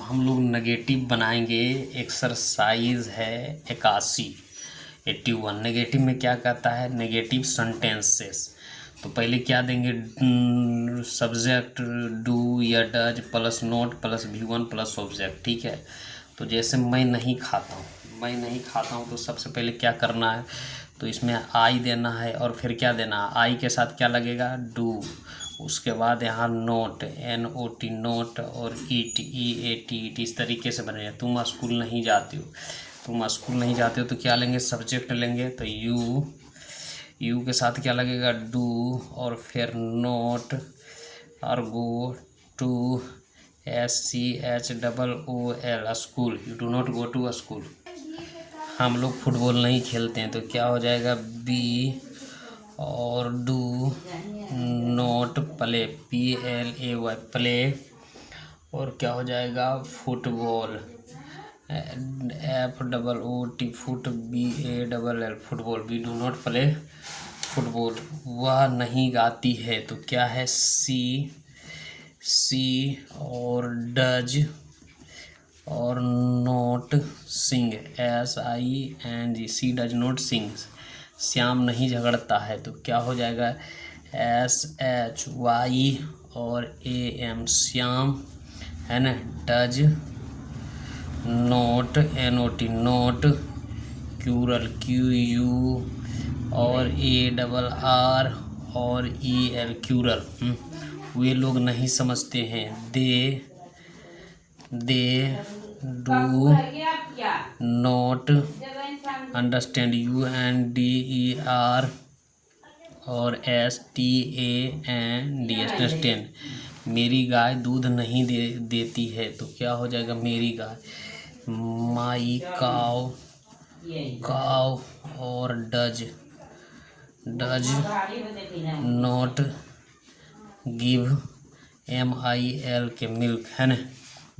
हम लोग नेगेटिव बनाएंगे। एक्सरसाइज है 81 नेगेटिव में क्या कहता है, नेगेटिव सेंटेंसेस। तो पहले क्या देंगे, सब्जेक्ट डू या does plus note plus V1 plus object. ठीक है, तो जैसे मैं नहीं खाता हूँ, तो सबसे पहले क्या करना है, तो इसमें आई देना है और फिर क्या देना है, आई के साथ क्या लगेगा, डू। उसके बाद यहाँ नोट NOT नोट और ईट EAT ईट। इस तरीके से बनेगा। तुम स्कूल नहीं जाते हो तो क्या लेंगे, सब्जेक्ट लेंगे। तो यू के साथ क्या लगेगा, डू और फिर नोट और go to SCHOOL school. You do not go to school. हम लोग फुटबॉल नहीं खेलते हैं तो क्या हो जाएगा, बी और do not play PLAY play. और क्या हो जाएगा, football FOOT foot BALL football. We do not play football. वह नहीं गाती है तो क्या है, सी और डज और not sing SING। She does not sing. Shyam नहीं झगड़ता है तो क्या हो जाएगा, SHY और AM श्याम है ना। Does note NOT note crucial QU और ARR और EL क्यूरल। वे लोग नहीं समझते हैं, they do not understand UNDER और STAND अंडरस्टैंड। मेरी गाय दूध नहीं देती है तो क्या हो जाएगा, मेरी गाय। माई काव और डज नॉट गिव MIL के मिल्क है ना।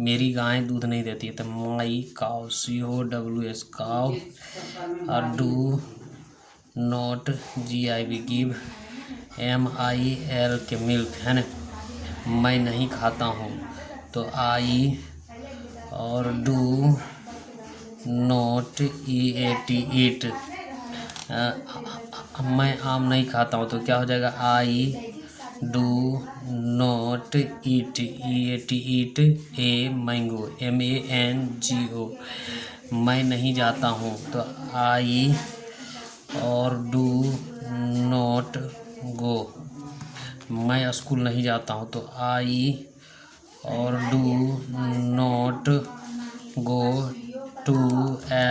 मेरी गाय दूध नहीं देती है तो माई काव COWS काव और do not GIV give MIL के मिल्क है ना। मैं नहीं खाता हूँ तो आई और डू नॉट EAT ईट। मैं आम नहीं खाता हूँ तो क्या हो जाएगा, आई do not eat EAT eat a mango MANGO। मैं नहीं जाता हूँ तो आई और डू नॉट गो। मैं स्कूल नहीं जाता हूँ तो आई और do not go to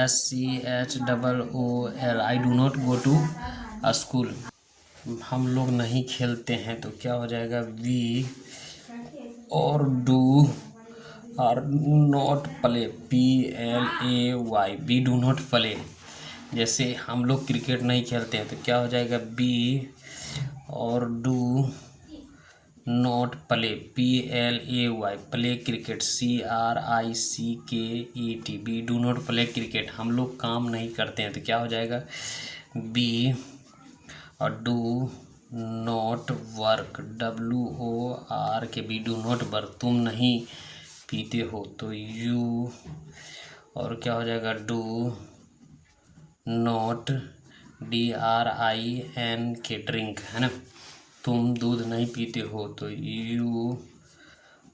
SCHOOL। I do not go to school. हम लोग नहीं खेलते हैं तो क्या हो जाएगा, वी और do are not play PLAY। We do not play. जैसे हम लोग क्रिकेट नहीं खेलते हैं तो क्या हो जाएगा, बी और do not play PLAY play cricket CRICKET। We do not play cricket. हम लोग काम नहीं करते हैं तो क्या हो जाएगा, बी और डू नॉट वर्क WOR के बी डू नॉट वर्क। तुम नहीं पीते हो तो यू और क्या हो जाएगा, डू नॉट DRIN के ड्रिंक है ना। तुम दूध नहीं पीते हो तो यू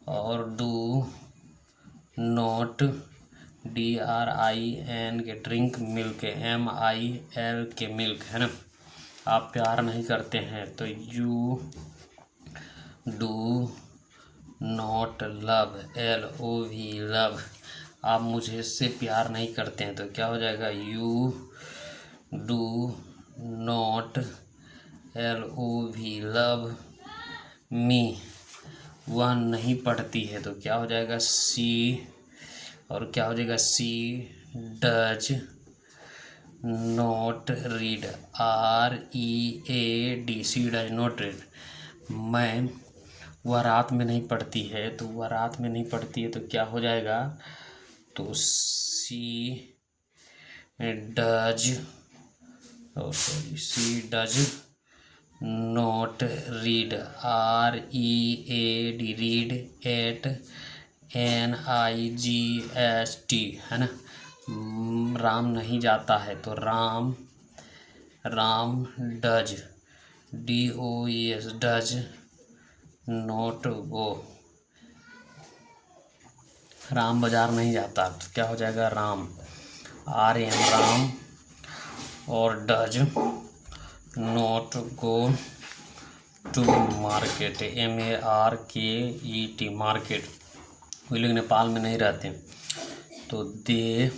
और डू नॉट DRIN के ड्रिंक मिल्क MIL के मिल्क है ना। आप प्यार नहीं करते हैं तो you do not love LOV love. आप मुझे से प्यार नहीं करते हैं तो क्या हो जाएगा, you do not LOV love me. वह नहीं पढ़ती है तो क्या हो जाएगा, सी और क्या हो जाएगा, she does not read READ। She does not read. मैं वह रात में नहीं पढ़ती है तो वह रात में नहीं पढ़ती है तो क्या हो जाएगा, तो she does not read READ read at NIGST है ना। राम नहीं जाता है तो Ram does DOES does not go. Ram बाजार नहीं जाता तो क्या हो जाएगा, राम RM राम और does not go to market MARKET market. वे लोग नेपाल में नहीं रहते तो दे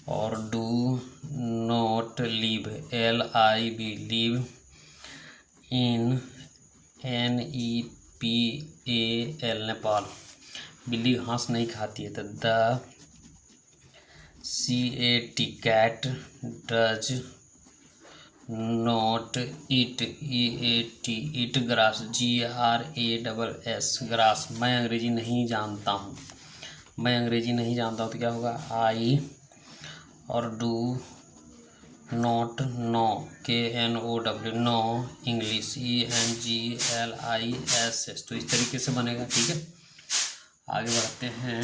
और do not live LIV live in NEPAL Nepal. बिल्ली घास नहीं खाती है तो the CAT cat does not eat EAT grass GRASS grass. मैं अंग्रेजी नहीं जानता हूँ, मैं अंग्रेजी नहीं जानता हूँ तो क्या होगा, आई और do not know KNOW know English ENGLISS। तो इस तरीके से बनेगा। ठीक है, आगे बढ़ते हैं।